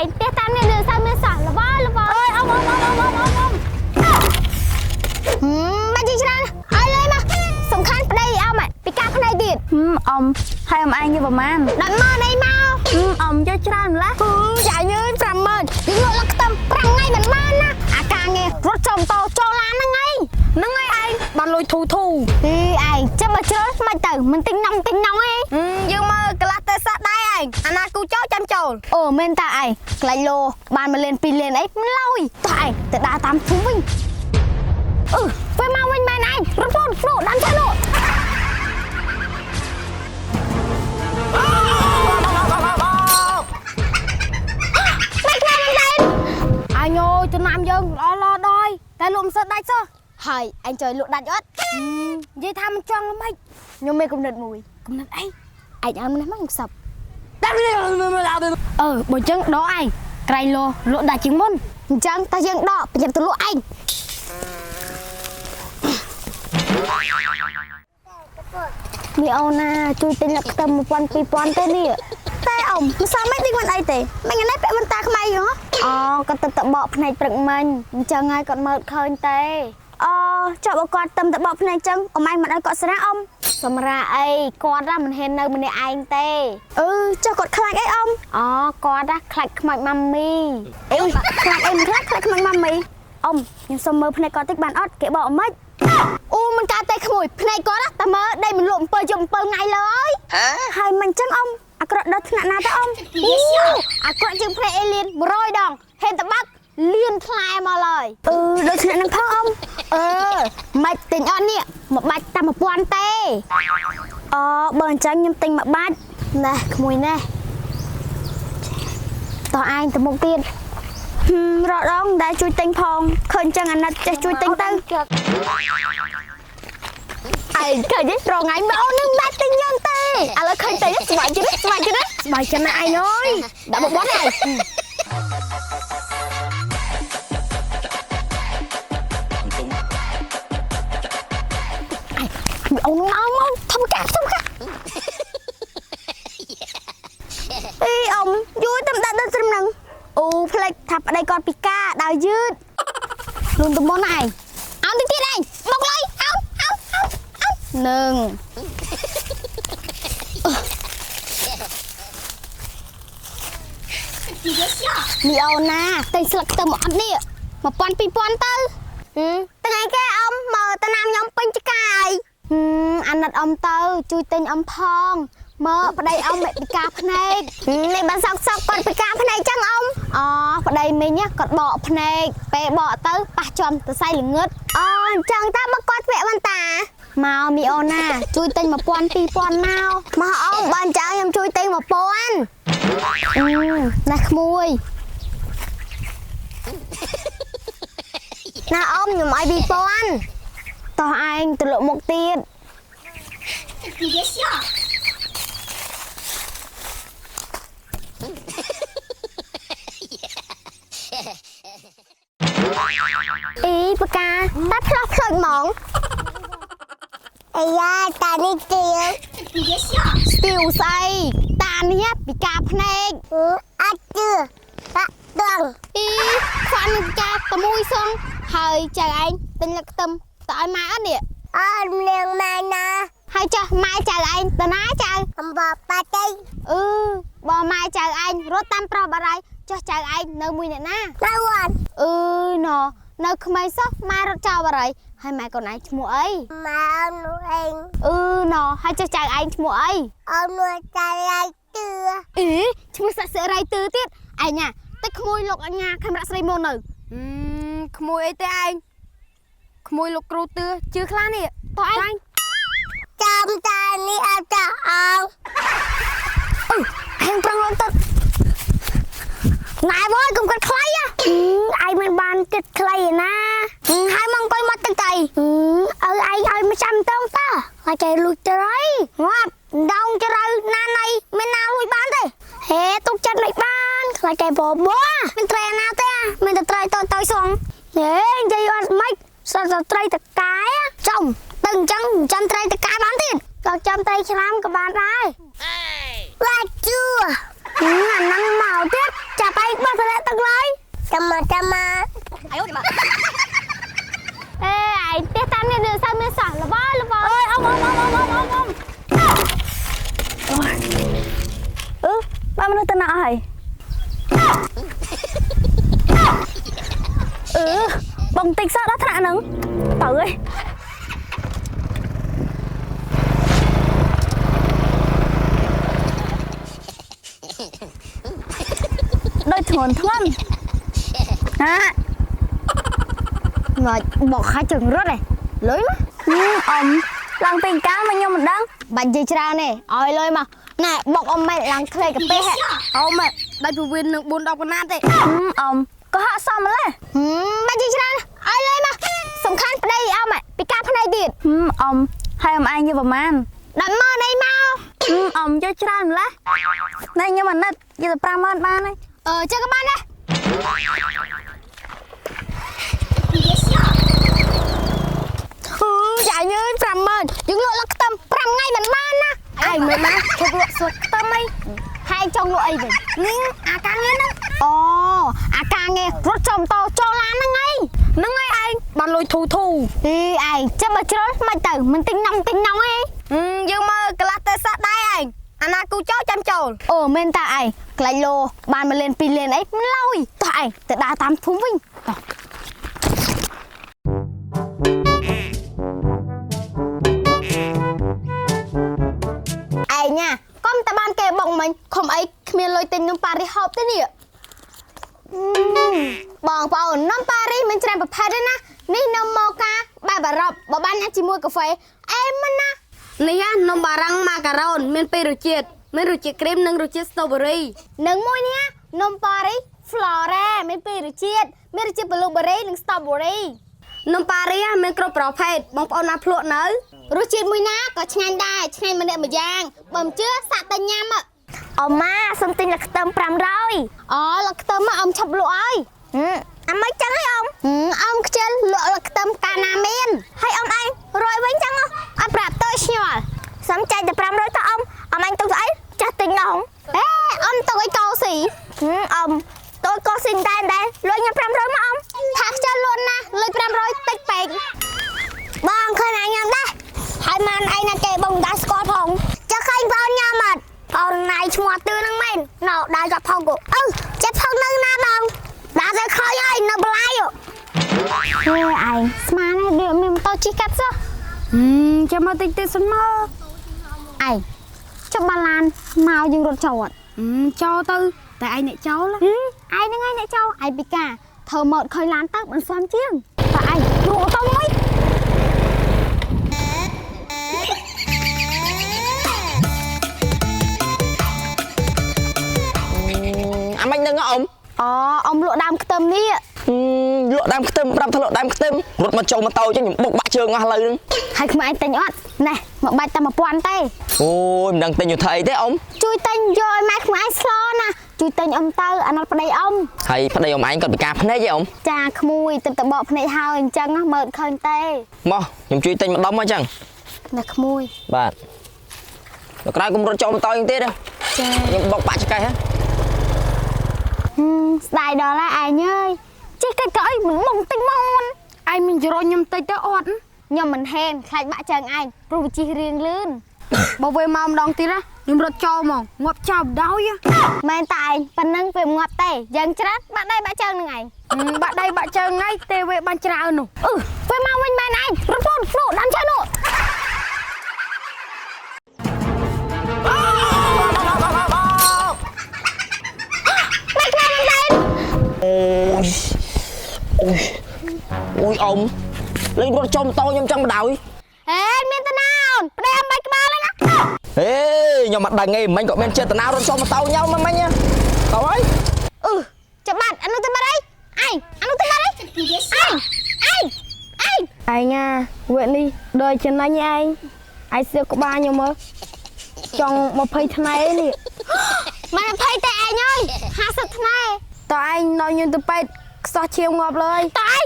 ឯងទេតាមនេះលើសៅមានសោះល្បងអើយអ៊ំមិនជីច្រើនឲ្យលេមកសំខាន់ប្តីអ៊ំពីការផ្នែកទៀតអ៊ំហើយអ៊ំឯងយកប្រមាណ10ម៉ឺនអីមកអ៊ំយកច្រើនម្ល៉េះចាយញើ50000យើងលក់លឹកខ្ទឹម5ថ្ងៃមិនបានណាអាការងាររត់ចំតោចូលឡានហ្នឹងឯងបានលុយធូឯងចាំមកជ្រើសមិនទៅមិនទិញនំឯងយើងមើលកន្លះតែសាក់ដែរឯងអាណាគូចូលចាំចូលអូមែនតាឯងក្លាច់លោបាន1លាន2លានអីមិនលុយតោះឯងទៅដើរតាមភូមិវិញពេលមកវិញមែនឯងរត់លោកដាំចាលោកអញយចំណាំយើងល្អដល់តែលក់មិនសិតដាច់សោះហើយអញជួយលក់ដាច់អត់និយាយថាមិនចង់ល្មិចខ្ញុំមានគំនិតមួយគំនិតអីឯងអើមនេះមកសັບបើអញ្ចឹងដកឯងក្រៃលោលក់ដាច់ជាងមុនអញ្ចឹងតើយើងដកប្រញាប់ទៅលក់ឯងមីអូនណាជួយទិញលឹកខ្ទឹម1000 2000ទេនេះតែអ៊ំមិនសមមិនទិញមិនអីទេមិនงั้นពាក់បន្តាខ្មែរហ៎អូគាត់ទៅបកភ្នែកព្រឹកមិញអញ្ចឹងហើយគាត់មើលឃើញទេអូចាប់ឲ្យគាត់ទៅបកភ្នែកអញ្ចឹងអ៊ំឯងមិនឲ្យគាត់ស្រាអ៊ំសម្រាប់អីគាត់មិនហ៊ាននៅម្នាក់ឯងទេចុះគាត់ខ្លាចអីអ៊ំអូគាត់ខ្លាចខ្មោចម៉ាមីខ្លាចអីមិនខ្លាចខ្មោចម៉ាមីអ៊ំខ្ញុំសុំមើលភ្នែកគាត់តិចបានអត់គេបកអ៊ំមិនមិនកើតទេក្មួយភ្នែកគាត់តែមើលដេកមិនលក់7យប់7ថ្ងៃលើហើយមិនអញ្ចឹងអ៊ំអាក្រក់ដល់ថ្នាក់ណាទៅអ៊ំអាក្រក់ជាងភ្នែកអេលៀន100ដងហេតុតែបាក់លៀនថ្លែមកឡើយដូចថ្នាក់នឹងផងអ៊ំមិនទិញអត់នេះមួយបាច់តែ1000ទេបើអញ្ចឹងខ្ញុំទិញមួយបាច់ណែក្មួយណែតោះឯងទៅមុខទៀតរកដងដែលជួយទិញផងឃើញចឹងអាណិតចេះជួយទិញទៅឯងឃើញទេរងថ្ងៃមកអូននឹងបាច់ទិញយើងទេឥឡូវឃើញទេស្បាយចិត្តស្បាយចិត្តស្បាយចិត្តណាស់ឯងអើយដាក់មកបត់ឯងអូនមកធំកាអ៊ំយូរតែដាក់ដល់ត្រឹមហ្នឹងផ្លេចថាប្តីគាត់ពិការដើរយឺតលូនទៅមុនឯងអោនទៀតឯងមកលុយអោនឹងមីអូនណាទិញស្លឹកទៅមកអត់នេះ1000 2000ទៅថ្ងៃគេអ៊ំមើលទៅណាំខ្ញុំពេញចកាយអាណិតអ៊ំទៅជួយទិញអ៊ំផងមើលប្តីអ៊ំពិការភ្នែកនេះបានសោកគាត់ពិការភ្នែកចឹងអ៊ំប្តីមីងគាត់បកភ្នែកពេលបកទៅប៉ះចំទៅសៃល្ងឹតអញ្ចឹងតើបើគាត់ពាក់បន្តាមកមីអូនណាជួយទិញ1000 2000មកអ៊ំបើអញ្ចឹងខ្ញុំជួយទិញ1000ណាក្មួយណាអ៊ំខ្ញុំឲ្យ2000តោះឯងទៅលក់មុខទៀតបកាតែផ្លោះផ្លុចហ្មងអាយ៉ាតានេះស្ទៀវស្អីតានេះពិការភ្នែកអត់ជឿតាក់ដងខ្វាន់ពិការតែមួយសងហើយចៅឯងទិញលឹកខ្ទឹមទៅឲ្យម៉ែអត់នេះអត់លៀងម៉ែណាហើយចាស់ម៉ែចៅឯងទៅណាចៅអំបបាត់ទេបើម៉ែចៅឯងរត់តាមប្រុសបាត់ហើយចុះចៅឯងនៅមួយអ្នកណានៅអត់ណ៎នៅក្មេងសោះម៉ែរត់ចោលបាត់ហើយម៉ែកូនឯងឈ្មោះអីម៉ែអនុឯងណ៎ហើយចុះចៅឯងឈ្មោះអីអនុចៅឯងទឿឈ្មោះសាក់សិរីទឿទៀតឯងតែក្មួយលោកអញ្ញាខេមរៈស្រីមុននៅក្មួយអីទេឯងក្មួយលោកគ្រូទឿជឿខ្លះនេះតោះឯងចាំតានេះអត់ចាអងឯងប្រងរត់ទៅណែវ៉ាយកុំកាត់ខ្លីឯងមិនបានចិត្តខ្លីណាហើយមកអង្គុយមកទឹកៃឯងឲ្យមកចាំតងតើហើយគេលួចទៅហើយងាប់ដងជ្រៅណាណៃមិនណាលួចបានទេហេទុកចិត្តមិនបានខ្លាចគេបបមិនត្រែណាទេមិនទៅត្រៃទៅសងហេនិយាយអត់មិនសត្វត្រីតកាយចំទៅអញ្ចឹងចាំត្រីតកាយបានទៀតក៏ចាំត្រីឆ្លាមក៏បានដែរវ៉ាជឿអាហ្នឹងមកទៀតចាប់ឯងបោះ ចាំមកអាយមកអេអាយទេតាមនេះនៅសាមានសោះលបអើយអ៊ំបានមនុស្សទៅណាអស់ហើយបងតិចសោះដល់ថ្នាក់ហ្នឹងទៅអើយដូចធ្ងន់ហាងាច់បកខាច់ចង្រត់ឯងលុយមកអ៊ំឡើងពេញកាលមកខ្ញុំមិនដឹងបាច់និយាយច្រើនទេឲ្យលុយមកណែបកអ៊ំមិនឡើងក្លេកាពេហ៎អ៊ំដៃពវិននឹង4-10កណាត់ទេអ៊ំក៏ហាក់សមម្លេះបាច់និយាយច្រើនឲ្យលុយមកសំខាន់ប្តីអ៊ំពីការផ្នែកទៀតអ៊ំហើយអ៊ំឯងយកប្រមាណ100000អីមកអ៊ំយកច្រើនម្លេះណែខ្ញុំអាណិតយកតែ50000បានហើយចឹងក៏បានដែរចាញ់អើយ50000យើងលក់លក់ខ្ទឹម5ថ្ងៃមិនបានណាឯងមិនណាឈប់លក់ស្លឹកខ្ទឹមអីហើយចង់លក់អីវិញនេះអាការងារហ្នឹងអូអាការងាររត់ចំតចូលឡានហ្នឹងឯងឯងបានលុយធូឯងចាំមកជ្រុលមិនទៅមិនទិញនំឯងយើងមកកន្លះទេសាដែរឯងអាណាគូចូលចាំចូលអូមែនតាឯងក្លាច់លោបាន1លាន2លានអីមិនឡយតោះឯងទៅដើរតាមភូមិវិញតោះឯងកុំតែបានគេបងមិញខំអីគ្មានលុយទិញនំប៉ារីហូបទេនេះបងប្អូននំប៉ារីមានច្រើនប្រភេទទេណានេះនំម៉ូកាបែបអឺរ៉ុបបើបានញ៉ាំជាមួយកាហ្វេអេមិនណានេះនំបារាំងម៉ាការ៉ូនមាន2រសជាតិមានរសជាតិគ្រីមនិងរសជាតិស្ទ្រូប៊េរីនិងមួយនេះនំប៉ារី Flora មាន2រសជាតិមានរសជាតិ Blueberry និង Strawberry នំប៉ារីមានគ្រប់ប្រភេទបងប្អូនណាភ្លក់នៅរសជាតិមួយណាក៏ឆ្ងាញ់ដែរឆ្ងាញ់ម្នាក់ម្យ៉ាងបើមិនជឿសាក់តែញ៉ាំអ៊ំម៉ាសុំទិញលក្ខខ្ទឹម500អូលក្ខខ្ទឹមអ៊ំឈប់លក់ហើយអាមិនចឹងហើយអ៊ំខ្ជិលលក់លក្ខខ្ទឹមកាលណាមានហើយអ៊ំឯងរយវិញចឹងអត់ប្រាប់ទៅឆ្ងល់សុំចាយតែ500តើអ៊ំអញទុកស្អីចាស់ទិញដល់អ៊ំទុកឲ្យកោស៊ីអ៊ំតូចកោស៊ីដែរលុយញ៉ាំ500មកអ៊ំថាខ្ជិលលក់ណាលុយ500តិចពេកបងឃើញញ៉ាំដែរហើយម៉ានឯណាគេបងដាក់ស្គាល់ផងចាឃើញបងញ៉ាំអត់បងណៃឈ្មោះទឿហ្នឹងមែនណៅដែរចាប់ផងចាប់ផងនៅណាបងដាក់ទៅខ້ອຍហើយនៅបលាយឯងស្មានឯងមានម៉ូតូជិះកាត់សោះចាំមកតិចទៀតសិនមកឯងចុះបាឡានមកយើងរត់ចូលអត់ចូលទៅតែឯងអ្នកចូលឯងហ្នឹងឯងអ្នកចូលឯងពីកាធ្វើម៉ូតឃើញឡានទៅមិនស្មជាងតើឯងព្រោះទៅមួយអាមិនដឹងអ៊ំអ៊ំលក់ដើមខ្ទឹមនេះលក់ដើមខ្ទឹមប្រាប់ថាលក់ដើមខ្ទឹមរត់មកចូលម៉ូតូចឹងខ្ញុំបុកបាក់ជើងអស់លើហ្នឹងហើយខ្មែរឯងទិញអត់ណែមកបាច់តែ1000ទេអូយមិនដឹងទិញយូរថៃទេអ៊ំជួយទិញយកឲ្យម៉ែខ្មែរឯងស្លោណាជួយទិញអ៊ំទៅអាណត់ប្តីអ៊ំហើយប្តីអ៊ំឯងគាត់ពិការភ្នែកទេអ៊ំចាក្មួយទឹកតបកភ្នែកហើយអញ្ចឹងមើលឃើញទេមកខ្ញុំជួយទិញម្ដុំមកអញ្ចឹងណែក្មួយបាទដល់ក្រោយកុំរត់ចូលម៉ូតូយ៉ាងទៀតចាខ្ញុំបុកបាក់ចកេះហ៎ស្ដាយដល់ហើយឯងអើយចេះតែក៏អីមិនមកតិចមកឯងមានចរខ្ញុំតិចទៅអត់ខ្ញុំមិនហេនខ្លាចបាក់ជើងឯងព្រោះវាជិះរៀងលឿនបើវេមកម្ដងទៀតណាខ្ញុំរត់ចូលហ្មងងាប់ចោលដោយមែនតែឯងប៉ុណ្ណឹងវាងាប់ទេយ៉ាងច្រើនបាក់ដៃបាក់ជើងនឹងឯងបាក់ដៃបាក់ជើងហ្នឹងទេវាបានច្រើននោះវាមកវិញមែនឯងរត់នោះដាំជើងនោះអូយអ៊ំលេងរត់ចូលម៉ូតូខ្ញុំចង់បដ ாய் មានតាណាអូនប្តីអំបីក្បាលហ្នឹងណាខ្ញុំអត់ដឹងទេមិញក៏មានចេតនារត់ចូលម៉ូតូខ្ញុំមិញទៅហើយចាំបាត់អានោះទៅបាត់អីឯងអានោះទៅបាត់អីឯងណាវគ្គនេះដូចចំណេញឯងសៀកក្បាលខ្ញុំមើលចង់20ថ្ងៃនេះមិន20ទេឯងអើយ50ថ្ងៃតើឯងនៅខ្ញុំទៅពេទ្យខ្សោះឈាមងាប់លើតើឯង